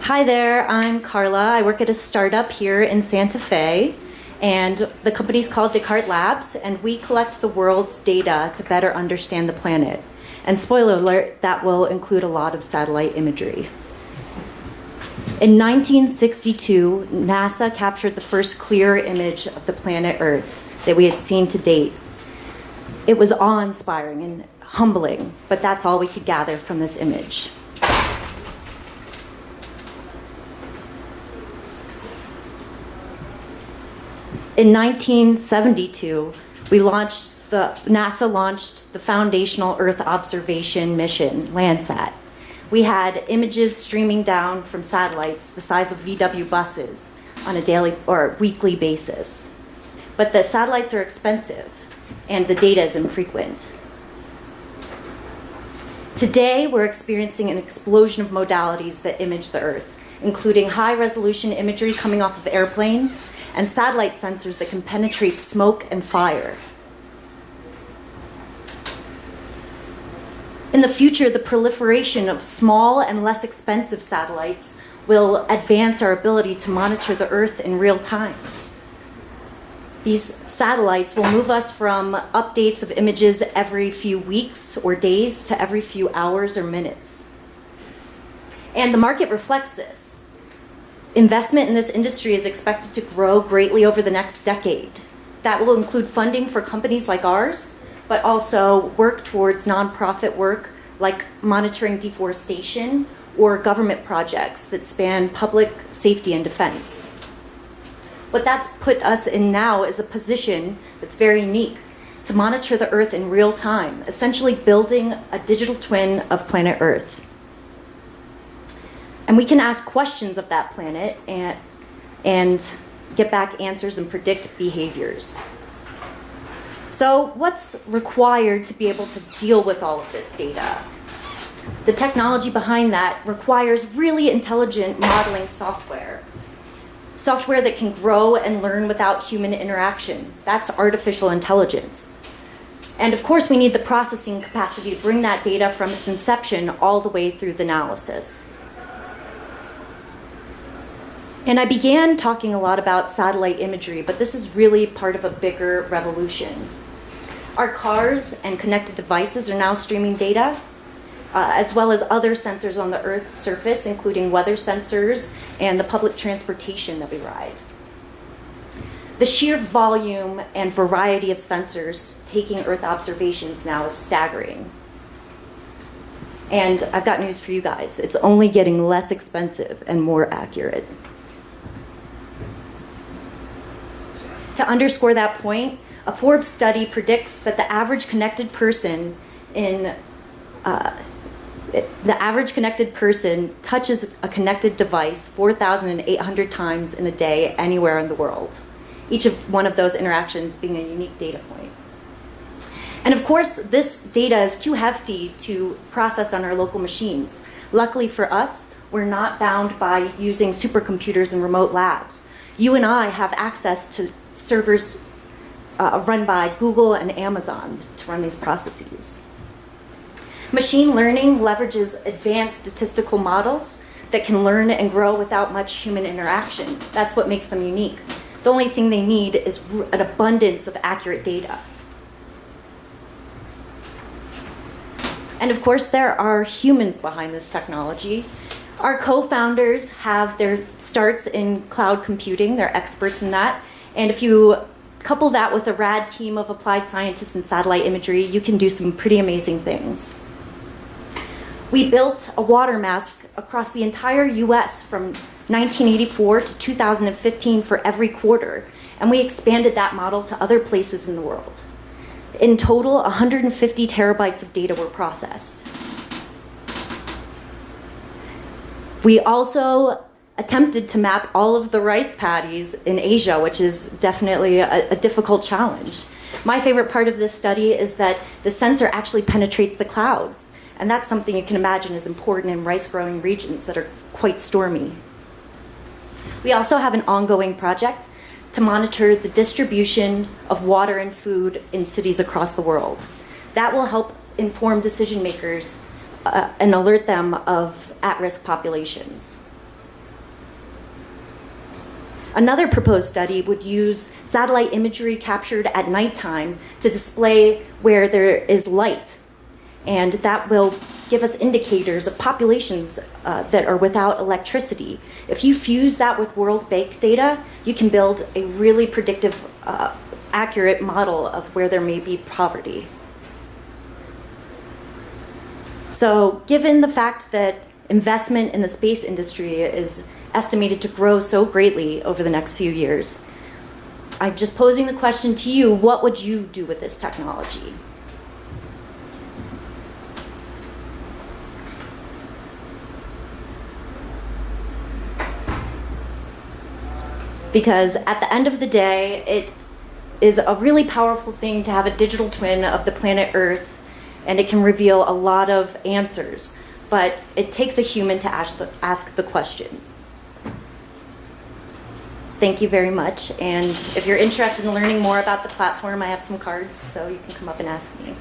Hi there, I'm Karla. I work at a startup here in Santa Fe, and the company's called Descartes Labs, and we collect the world's data to better understand the planet. And spoiler alert, that will include a lot of satellite imagery. In 1962, NASA captured the first clear image of the planet Earth that we had seen to date. It was awe-inspiring and humbling, but that's all we could gather from this image. In 1972, NASA launched the foundational Earth observation mission, Landsat. We had images streaming down from satellites the size of VW buses on a daily or weekly basis. But the satellites are expensive, and the data is infrequent. Today, we're experiencing an explosion of modalities that image the Earth, including high-resolution imagery coming off of airplanes, and satellite sensors that can penetrate smoke and fire. In the future, the proliferation of small and less expensive satellites will advance our ability to monitor the Earth in real time. These satellites will move us from updates of images every few weeks or days to every few hours or minutes. And the market reflects this. Investment in this industry is expected to grow greatly over the next decade. That will include funding for companies like ours, but also work towards nonprofit work like monitoring deforestation or government projects that span public safety and defense. What that's put us in now is a position that's very unique to monitor the Earth in real time, essentially building a digital twin of planet Earth. And we can ask questions of that planet and get back answers and predict behaviors. So what's required to be able to deal with all of this data? The technology behind that requires really intelligent modeling software. Software that can grow and learn without human interaction. That's artificial intelligence. And of course, we need the processing capacity to bring that data from its inception all the way through the analysis. And I began talking a lot about satellite imagery, but this is really part of a bigger revolution. Our cars and connected devices are now streaming data, as well as other sensors on the Earth's surface, including weather sensors and the public transportation that we ride. The sheer volume and variety of sensors taking Earth observations now is staggering. And I've got news for you guys. It's only getting less expensive and more accurate. To underscore that point, a Forbes study predicts that the average connected person touches a connected device 4,800 times in a day anywhere in the world. Each of one of those interactions being a unique data point. And of course, this data is too hefty to process on our local machines. Luckily for us, we're not bound by using supercomputers in remote labs. You and I have access to servers run by Google and Amazon to run these processes. Machine learning leverages advanced statistical models that can learn and grow without much human interaction. That's what makes them unique. The only thing they need is an abundance of accurate data. And of course, there are humans behind this technology. Our co-founders have their starts in cloud computing. They're experts in that. And if you couple that with a rad team of applied scientists in satellite imagery, you can do some pretty amazing things. We built a water mask across the entire US from 1984 to 2015 for every quarter, and we expanded that model to other places in the world. In total, 150 terabytes of data were processed. We also attempted to map all of the rice paddies in Asia, which is definitely a difficult challenge. My favorite part of this study is that the sensor actually penetrates the clouds, and that's something you can imagine is important in rice-growing regions that are quite stormy. We also have an ongoing project to monitor the distribution of water and food in cities across the world. That will help inform decision makers and alert them of at-risk populations. Another proposed study would use satellite imagery captured at nighttime to display where there is light. And that will give us indicators of populations that are without electricity. If you fuse that with World Bank data, you can build a really predictive, accurate model of where there may be poverty. So given the fact that investment in the space industry is estimated to grow so greatly over the next few years, I'm just posing the question to you, what would you do with this technology? Because at the end of the day, it is a really powerful thing to have a digital twin of the planet Earth, and it can reveal a lot of answers, but it takes a human to ask the questions. Thank you very much, and if you're interested in learning more about the platform, I have some cards, so you can come up and ask me.